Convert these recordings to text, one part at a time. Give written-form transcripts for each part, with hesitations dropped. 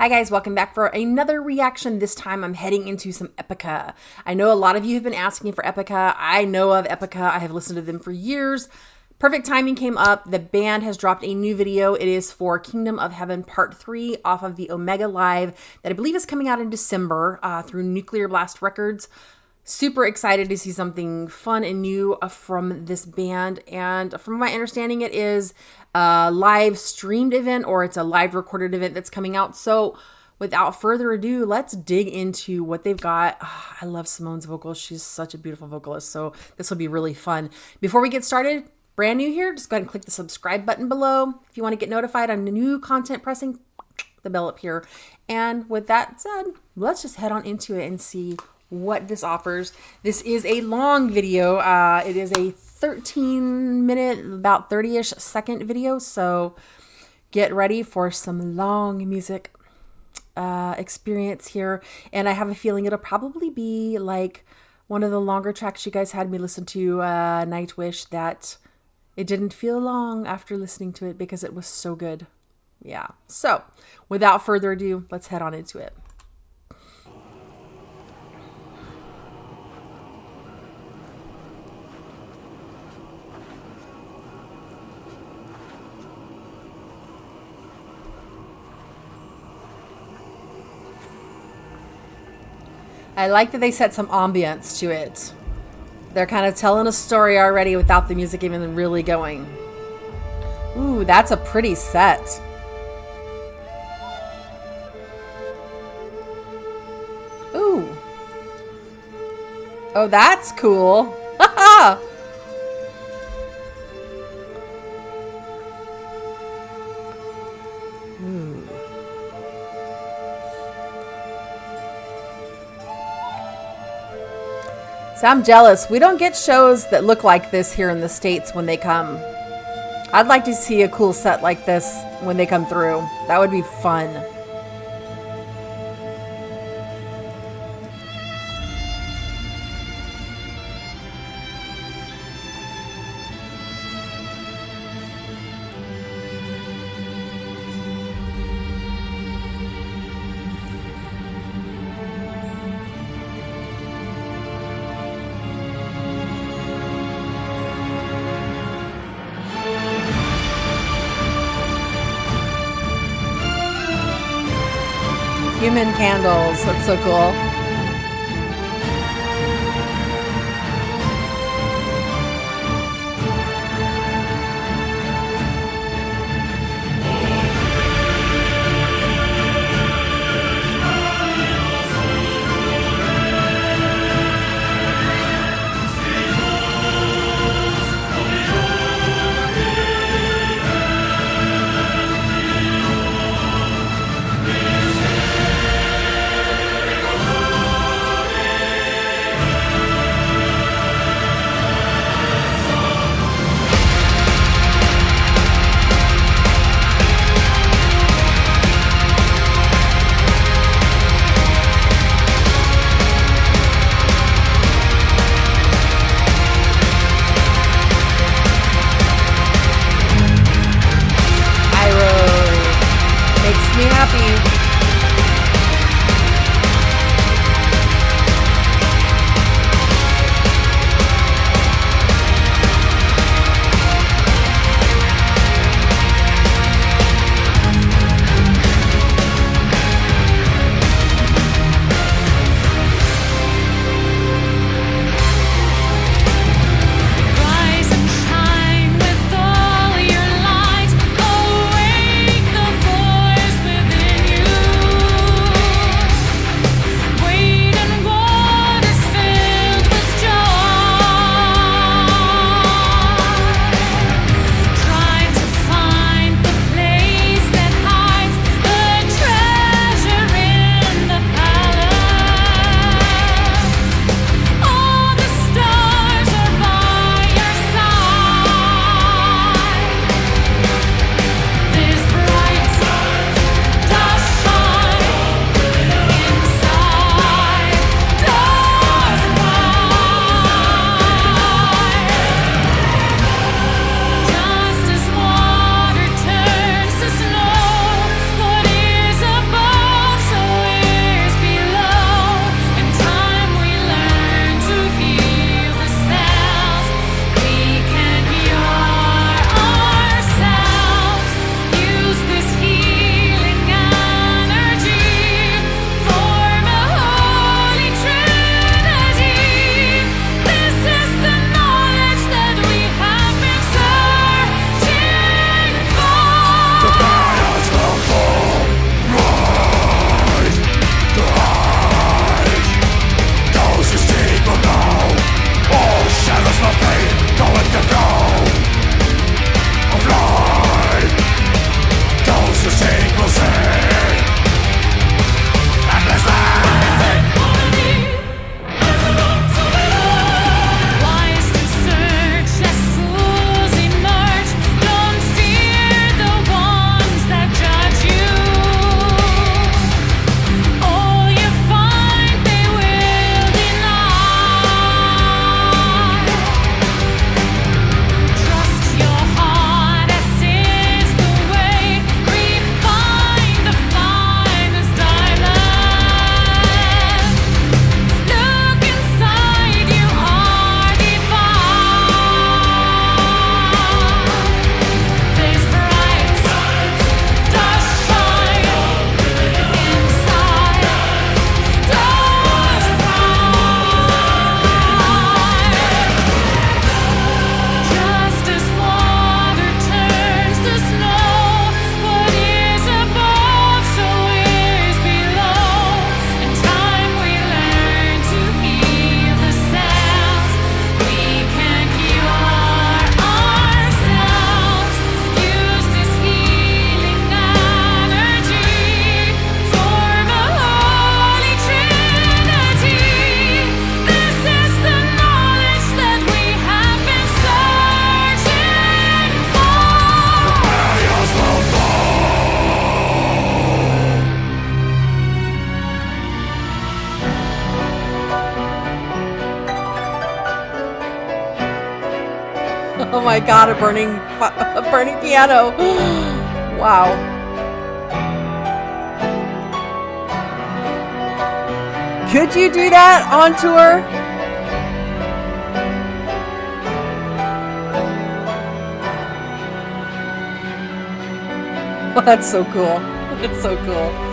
Hi guys, welcome back for another reaction. This time I'm heading into some Epica. I know a lot of you have been asking for Epica. I know of Epica. I have listened to them for years. Perfect timing came up. The band has dropped a new video. It is for Kingdom of Heaven Part 3 off of the O'Mega Alive that I believe is coming out in December through Nuclear Blast Records. Super excited to see something fun and new from this band. And from my understanding, it is a live streamed event or it's a live recorded event that's coming out. So without further ado, let's dig into what they've got. I love Simone's vocals. She's such a beautiful vocalist. So this will be really fun. Before we get started, brand new here, just go ahead and click the subscribe button below. If you want to get notified on new content, pressing the bell up here. And with that said, let's just head on into it and see what this offers. This is a long video. It is a 13-minute, about 30-ish second video. So get ready for some long music experience here. And I have a feeling it'll probably be like one of the longer tracks you guys had me listen to, Nightwish, that it didn't feel long after listening to it because it was so good. Yeah. So without further ado, let's head on into it. I like that they set some ambience to it. They're kind of telling a story already without the music even really going. Ooh, that's a pretty set. Ooh. Oh, that's cool. Haha. Ooh. So I'm jealous. We don't get shows that look like this here in the States when they come. I'd like to see a cool set like this when they come through. That would be fun. Human candles, that's so cool. Oh my God, a burning piano. Wow. Could you do that on tour? Oh, that's so cool. That's so cool.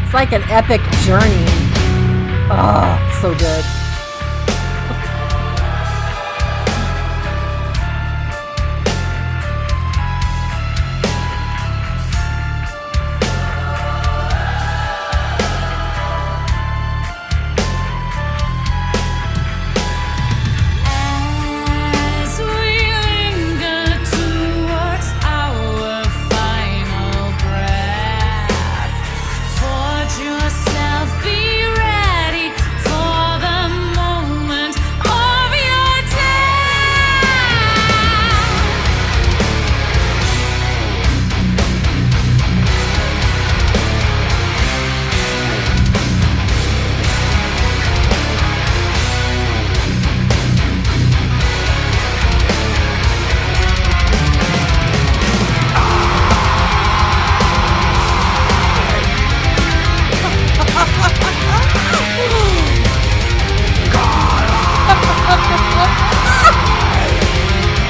It's like an epic journey. Oh, so good.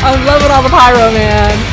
I'm loving all the pyro, man.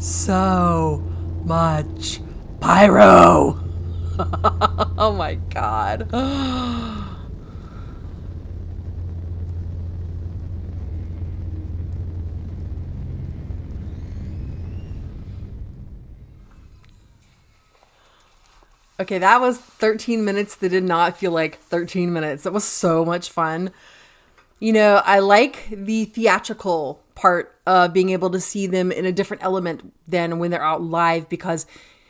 so much pyro. Oh my God. Okay, that was 13 minutes that did not feel like 13 minutes. That was so much fun. You know, I like the theatrical part of being able to see them in a different element than when they're out live, because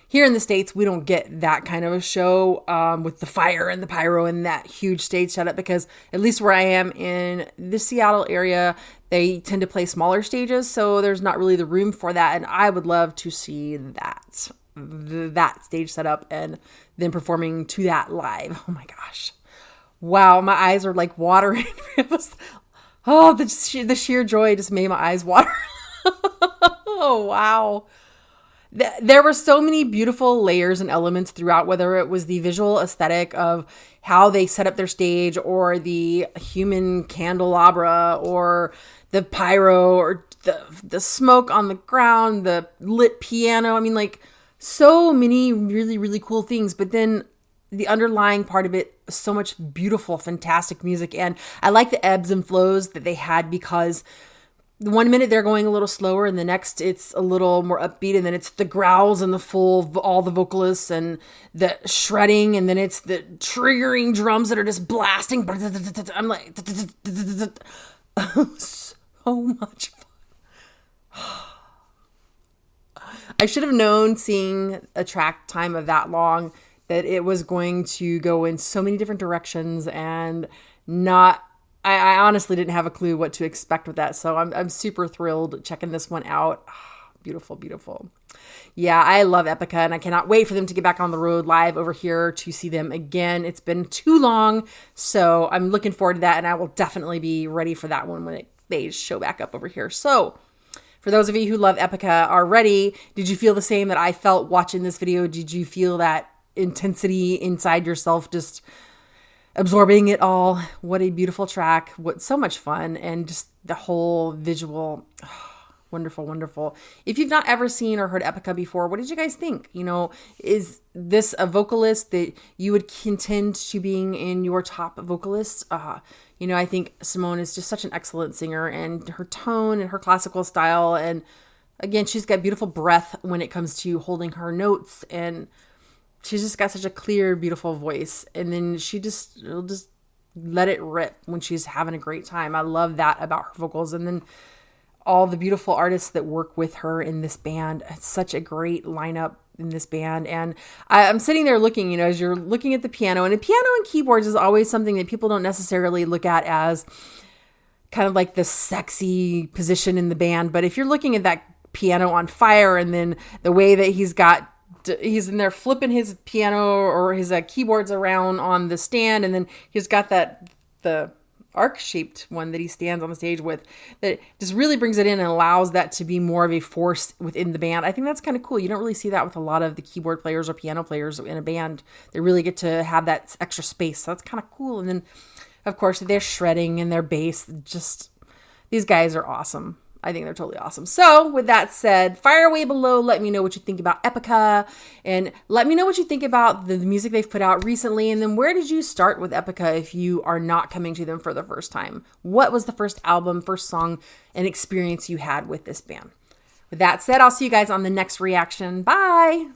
here in the States, we don't get that kind of a show with the fire and the pyro and that huge stage setup, because at least where I am in the Seattle area, they tend to play smaller stages. So there's not really the room for that. And I would love to see that stage setup and then performing to that live. Oh my gosh. Wow, my eyes are like watering. The sheer joy just made my eyes water. Oh, wow. There were so many beautiful layers and elements throughout, whether it was the visual aesthetic of how they set up their stage, or the human candelabra, or the pyro, or the smoke on the ground, the lit piano. I mean, like, so many really, really cool things. But then the underlying part of it, so much beautiful, fantastic music. And I like the ebbs and flows that they had, because one minute they're going a little slower, and the next it's a little more upbeat, and then it's the growls and the full, all the vocalists and the shredding, and then it's the triggering drums that are just blasting. I'm like, so much fun. I should have known, seeing a track time of that long, that it was going to go in so many different directions, and I honestly didn't have a clue what to expect with that. So I'm super thrilled checking this one out. Beautiful, beautiful. Yeah, I love Epica, and I cannot wait for them to get back on the road live over here to see them again. It's been too long, so I'm looking forward to that, and I will definitely be ready for that one when they show back up over here. So for those of you who love Epica already, did you feel the same that I felt watching this video? Did you feel that intensity inside yourself, just absorbing it all? What a beautiful track. What so much fun, and just the whole visual. Wonderful, wonderful. If you've not ever seen or heard Epica before, what did you guys think? You know, is this a vocalist that you would contend to being in your top vocalists? You know, I think Simone is just such an excellent singer, and her tone and her classical style. And again, she's got beautiful breath when it comes to holding her notes, and she's just got such a clear, beautiful voice. And then will just let it rip when she's having a great time. I love that about her vocals. And then all the beautiful artists that work with her in this band. It's such a great lineup in this band. And I'm sitting there looking, you know, as you're looking at the piano, and piano and keyboards is always something that people don't necessarily look at as kind of like the sexy position in the band. But if you're looking at that piano on fire, and then the way that he's in there flipping his piano or his keyboards around on the stand, and then he's got the arc-shaped one that he stands on the stage with, that just really brings it in and allows that to be more of a force within the band. I think that's kind of cool. You don't really see that with a lot of the keyboard players or piano players in a band. They really get to have that extra space. So that's kind of cool. And then, of course, they're shredding and their bass. Just, these guys are awesome. I think they're totally awesome. So with that said, fire away below. Let me know what you think about Epica, and let me know what you think about the music they've put out recently. And then where did you start with Epica if you are not coming to them for the first time? What was the first album, first song, and experience you had with this band? With that said, I'll see you guys on the next reaction. Bye.